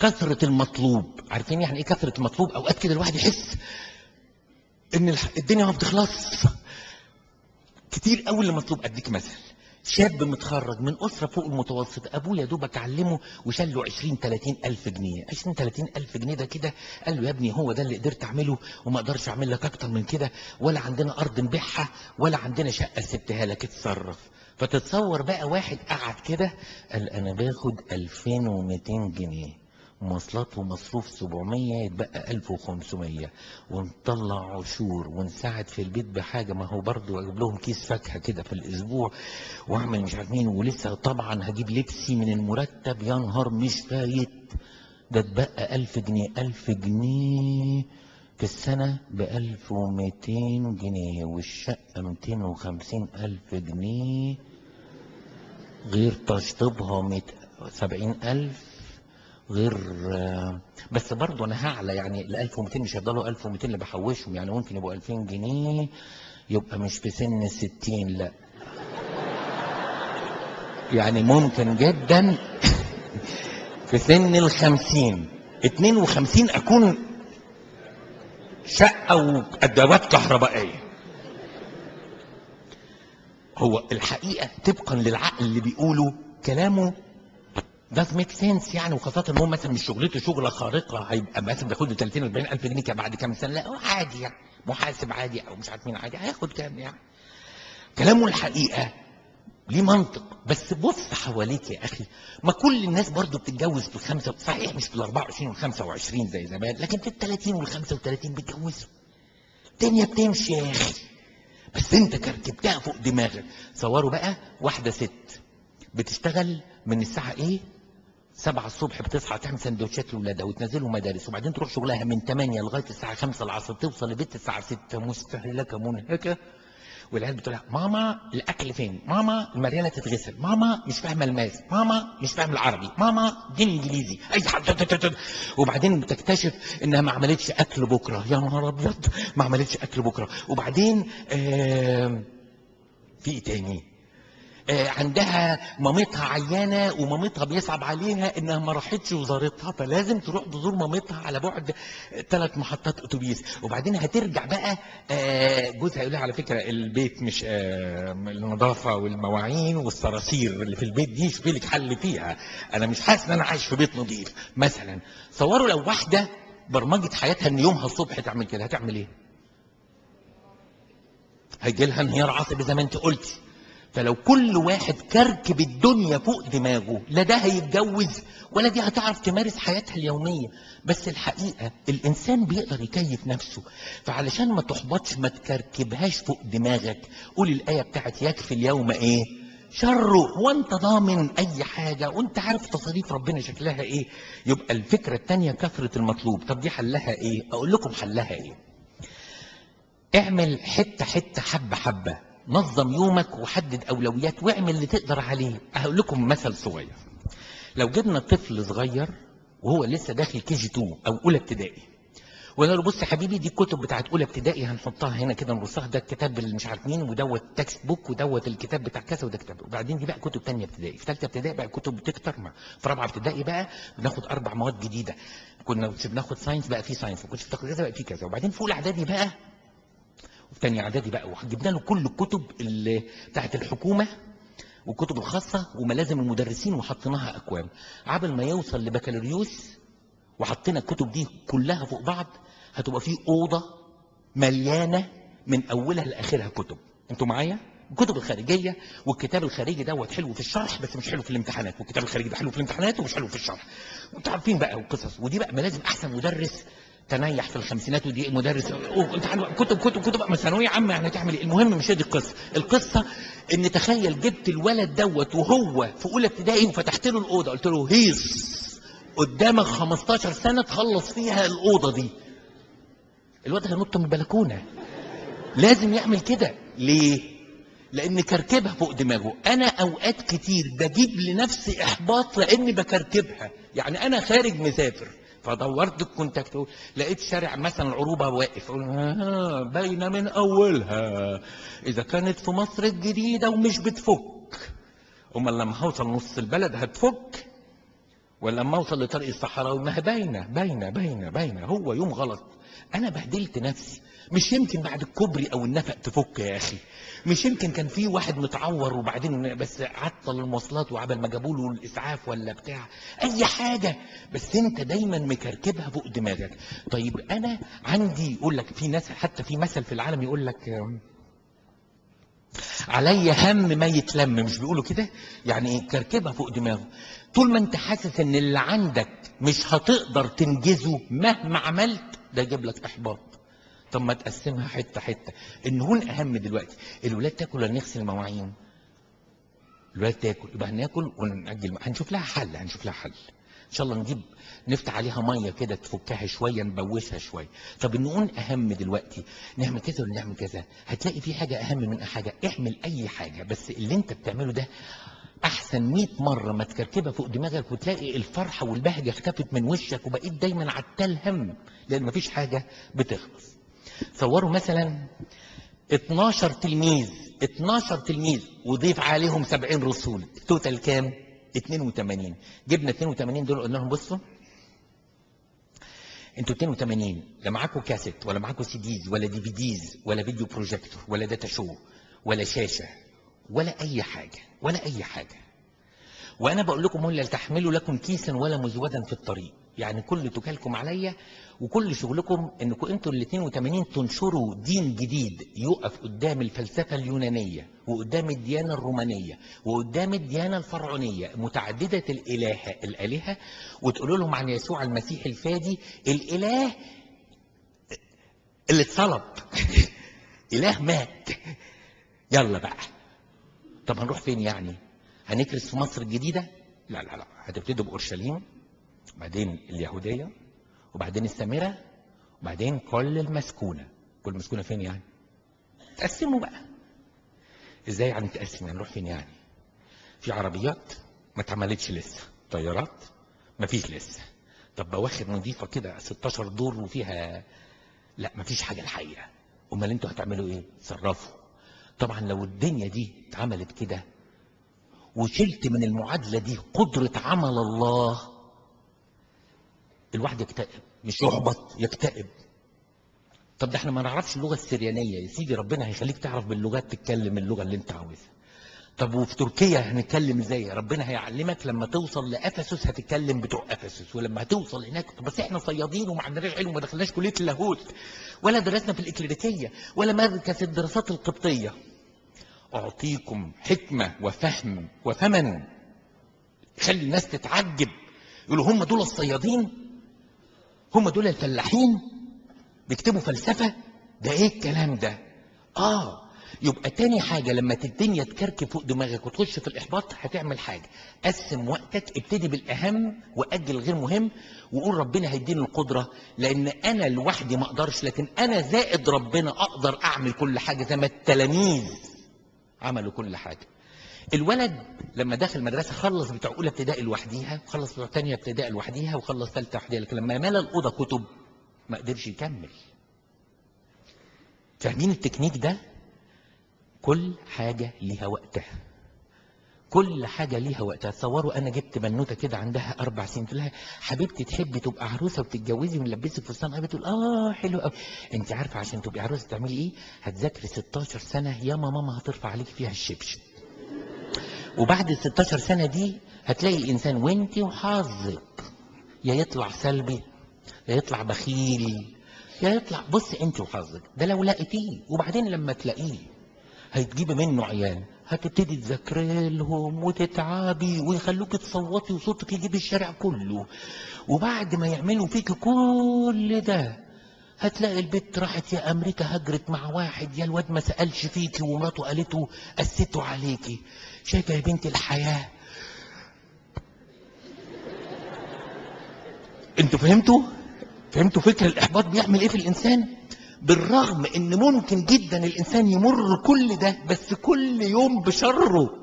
كثرة المطلوب. عارفين يعني ايه كثرة المطلوب؟ اوقات كده الواحد يحس ان الدنيا ما بتخلص، كتير قوي اللي مطلوب. اديك مثل، شاب متخرج من اسره فوق المتوسط، ابوه يا دوبك علمه وشال له 20-30 الف جنيه. 20-30 الف جنيه ده كده، قال له يا ابني هو ده اللي قدرت اعمله وما اقدرش اعمل لك اكتر من كده، ولا عندنا ارض نبيعها ولا عندنا شقه سبتها لك، اتصرف. فتتصور بقى واحد قعد كده قال انا باخد 2200 جنيه مواصلات ومصروف 700، يتبقى 1500، ونطلع عشور ونساعد في البيت بحاجه، ما هو برضه اجيب لهم كيس فاكهه كده في الاسبوع واعمل مش عارف مين، ولسه طبعا هجيب لبسي من المرتب، يا نهار مش فايت. ده اتبقى 1000 جنيه. 1000 جنيه في السنه ب 1200 جنيه، والشقه 250 الف جنيه، غير تشطيبها 70,000، غير. بس برضه انا هعلى، يعني ال 1200 مش هيفضلوا 1200 اللي بحوشهم، يعني ممكن يبقوا 2000 جنيه، يبقى مش في سن 60، لا يعني ممكن جدا في سن 50 52 اكون شقه وادوات كهربائيه. هو الحقيقه طبقا للعقل اللي بيقوله كلامه ده ميك سنس يعني، وخاصة ان هو مثلا مش شغلته شغلة خارقة، هيبقى مثلا بياخد له 30-40 الف جنيه بعد كام سنة، لا هو عادي يعني، محاسب عادي او مش عارف مين عادي، هياخد كام يعني. كلامه الحقيقة ليه منطق. بس بص حواليك يا اخي، ما كل الناس برضو بتتجوز في الخمسة، صحيح مش في ال24 وال25 زي زمان، لكن في ال30 وال35 بيتجوزوا. الدنيا بتمشي يا اخي، بس انت كركبتها فوق دماغك. صوروا بقى واحدة ست بتشتغل من الساعة ايه 7 الصبح، بتصحى تعمل سندوتشات لاولادها وتنزلهم مدارس، وبعدين تروح شغلها من 8 لغايه الساعه 5 العصر، توصل لبيت الساعه 6، مستهلكه منهكه. والعيال بتقول لها ماما الاكل فين؟ ماما المريانه تتغسل، ماما مش فاهمه الماس، ماما مش فاهمه العربي، ماما دي الانجليزي، اي حاجه. وبعدين بتكتشف انها ما عملتش اكل بكره، يا نهار ابيض ما عملتش اكل بكره. وبعدين في ايه تاني؟ عندها مامتها عيانه ومامتها بيصعب عليها انها ما راحتش وزارتها، فلازم تروح تزور مامتها على بعد 3 محطات اتوبيس. وبعدين هترجع بقى، جوزها يقول لها على فكره البيت مش النظافه والمواعين والصراصير اللي في البيت دي شوفي لك حل فيها، انا مش حاسس ان انا عايش في بيت نظيف مثلا. صوروا لو واحده برمجه حياتها ان يومها الصبح تعمل كده، هتعمل ايه؟ هيجي لها انهيار عصبي زي ما انت قلتي. فلو كل واحد كركب الدنيا فوق دماغه، لا ده هيتجوز ولا دي هتعرف تمارس حياتها اليومية. بس الحقيقة الإنسان بيقدر يكيف نفسه، فعلشان ما تحبطش ما تكركبهاش فوق دماغك. قول الآية بتاعت يكفي اليوم إيه شره، وانت ضامن أي حاجة وانت عارف تصاريف ربنا شكلها إيه. يبقى الفكرة التانية كثرة المطلوب. طب دي حلها إيه؟ أقول لكم حلها إيه. اعمل حتة حتة حبة حبة، نظم يومك وحدد أولويات واعمل اللي تقدر عليه. هقول لكم مثل صغير. لو جبنا طفل صغير وهو لسه داخل KG 2 أو أولى ابتدائي، وقلنا له بص يا حبيبي دي الكتب بتاعت أولى ابتدائي هنحطها هنا كده نرصها، ده الكتاب اللي مش عارف مين، ودوت تكست بوك، ودوت الكتاب بتاع كذا، وده كتاب، وبعدين دي بقى كتب تانية ابتدائي، في ثالثة ابتدائي بقى الكتب بتكتر، في رابعة ابتدائي بقى بناخد 4 مواد جديدة، كنا بناخد ساينس بقى في ساينس، ما كنتش بتاخد كذا بقى في كذا، وبعدين في أولى إعدادي بقى وفي تانية اعدادي بقى وجبنا له كل الكتب اللي بتاعت الحكومه والكتب الخاصه وملازم المدرسين وحطيناها اكوام، عبل ما يوصل لبكالوريوس وحطينا الكتب دي كلها فوق بعض، هتبقى فيه اوضه مليانه من اولها لاخرها كتب. انتوا معايا؟ الكتب الخارجيه، والكتاب الخارجي دوت حلو في الشرح بس مش حلو في الامتحانات، والكتاب الخارجي ده حلو في الامتحانات ومش حلو في الشرح، وانتوا عارفين بقى وقصص. ودي بقى ملازم احسن مدرس تنيح في الخمسينات، ودي مدرس كتب بقى ثانويه عامه يعني تعمل ايه؟ المهم مش هي دي القصه. القصه ان تخيل جبت الولد دوت وهو في اولى ابتدائي وفتحت له الاوضه قلت له هيص قدامك 15 سنه تخلص فيها الاوضه دي، الواد هينط من البلكونه. لازم يعمل كده. ليه؟ لان كركبها فوق دماغه. انا اوقات كتير بجيب لنفسي احباط لاني بكركبها، يعني انا خارج مسافر فدورت الكونتاكت لقيت شارع مثلا العروبه واقف، باينه من اولها اذا كانت في مصر الجديده ومش بتفك، امال لما هوصل نص البلد هتفك. ولا اما اوصل لطريق الصحراء ما هي باينه هو يوم غلط. انا بهدلت نفسي. مش يمكن بعد الكوبري او النفق تفك يا اخي؟ مش يمكن كان في واحد متعور وبعدين بس عطل المواصلات وعبل ما جابوا له الاسعاف ولا بتاع اي حاجه، بس انت دايما مكركبها فوق دماغك. طيب انا عندي، يقول لك في ناس حتى في مثل في العالم يقول لك علي هم ما يتلم، مش بيقولوا كده؟ يعني ايه؟ كركبها فوق دماغه. طول ما انت حاسس ان اللي عندك مش هتقدر تنجزه مهما عملت، ده يجيب لك احباط. طب ما تقسمها حته حته. النهون اهم دلوقتي. الولاد تاكل ولا نغسل المواعين؟ الولاد تاكل، يبقى هناكل ونأجل، هنشوف لها حل ان شاء الله. نجيب نفتح عليها ميه كده تفكها شويه، نبوسها شويه. طب النقون اهم دلوقتي، نعمل كذا ولا نعمل كذا؟ هتلاقي في حاجه اهم من حاجه. اعمل اي حاجه، بس اللي انت بتعمله ده احسن 100 مره ما تكركبها فوق دماغك وتلاقي الفرحه والبهجه اختفت من وشك وبقيت دايما عتال هم، لان مفيش حاجه بتخلص. صوروا مثلا 12 تلميذ وضيف عليهم 70 رسول، توتال كام؟ 82. جبنا 82 دول قلنا لهم بصوا انتوا 82 لا معاكم كاسيت ولا معاكم سيديز ولا دي في ديز ولا فيديو بروجيكتور ولا داتا شو ولا شاشه ولا اي حاجه. وانا بقول لكم ولا تحملوا لكم كيسا ولا مزودا في الطريق. يعني كل توكلكم عليا وكل شغلكم انكم انتوا ال 82 تنشروا دين جديد يقف قدام الفلسفه اليونانيه وقدام الديانه الرومانيه وقدام الديانه الفرعونيه متعدده الالهه، وتقولوا لهم عن يسوع المسيح الفادي الاله اللي اتصلب اله مات. يلا بقى. طب هنروح فين يعني؟ هنكرس في مصر الجديده؟ لا، هتبتدوا باورشليم، بعدين اليهوديه، وبعدين السامره، وبعدين كل المسكونه. كل المسكونه فين يعني؟ تقسموا بقى. ازاي يعني تقسم؟ يعني نروح فين يعني؟ في عربيات ما اتعملتش لسه، طيارات ما فيش لسه. طب بواخر نظيفه كده 16 دور وفيها، لا ما فيش حاجه الحقيقه. امال انتوا هتعملوا ايه؟ تصرفوا. طبعا لو الدنيا دي اتعملت كده وشلت من المعادله دي قدره عمل الله، الواحد يكتئب، مش يحبط، يكتئب. طب ده احنا ما نعرفش اللغه السريانيه يا سيدي، ربنا هيخليك تعرف باللغات تتكلم اللغه اللي انت عاوزها. طب وفي تركيا هنتكلم ازاي؟ ربنا هيعلمك لما توصل لافسس هتتكلم بتوع افسس، ولما هتوصل هناك. بس احنا صيادين وما عندناش علم وما دخلناش كليه اللاهوت ولا درسنا في الاكليريكيه ولا مركز الدراسات القبطيه. اعطيكم حكمه وفهم وفما خلي الناس تتعجب، يقولوا هم دول الصيادين؟ هم دول الفلاحين بيكتبوا فلسفه؟ ده ايه الكلام ده؟ يبقى تاني حاجة لما الدنيا تكركب فوق دماغك وتخش في الإحباط هتعمل حاجة. قسم وقتك، ابتدي بالأهم وأجل الغير مهم، وقول ربنا هيديني القدرة، لأن أنا لوحدي ما أقدرش، لكن أنا زائد ربنا أقدر أعمل كل حاجة زي ما التلاميذ عملوا كل حاجة. الولد لما دخل مدرسة خلص بتوع أولى ابتدائي لوحديها، وخلص بتوع تانية ابتدائي لوحديها، وخلص ثالثة لوحديها، لكن لما مال الأوضة كتب ما قدرش يكمل. فاهمين التكنيك ده؟ كل حاجة ليها وقتها. كل حاجة ليها وقتها. تصوروا أنا جبت بنوتة كده عندها 4 سنين، قلت لها حبيبتي تحبي تبقى عروسة وتتجوزي ونلبسك فستان؟ بتقول حلو قوي. أنت عارفة عشان تبقي عروسة تعملي إيه؟ هتذاكري 16 سنة يا ماما هترفع عليك فيها الشبشب. وبعد ال 16 سنة دي هتلاقي الإنسان وأنت وحظك يا يطلع سلبي يا يطلع بخيل يا يطلع، بص أنت وحظك ده لو لقيتيه. وبعدين لما تلاقيه هتجيبي منه عيال، هتبتدي تذاكري لهم وتتعبي ويخلوك تصوتي وصوتك يجيب الشارع كله. وبعد ما يعملوا فيك كل ده هتلاقي البنت راحت يا امريكا هجرت مع واحد، يا الواد ما سالش فيكي ومراته قالته قسيته عليكي. شايفه يا بنتي الحياه؟ انتوا فهمتوا فكر الاحباط بيعمل ايه في الانسان؟ بالرغم ان ممكن جدا الانسان يمر كل ده، بس كل يوم بشره.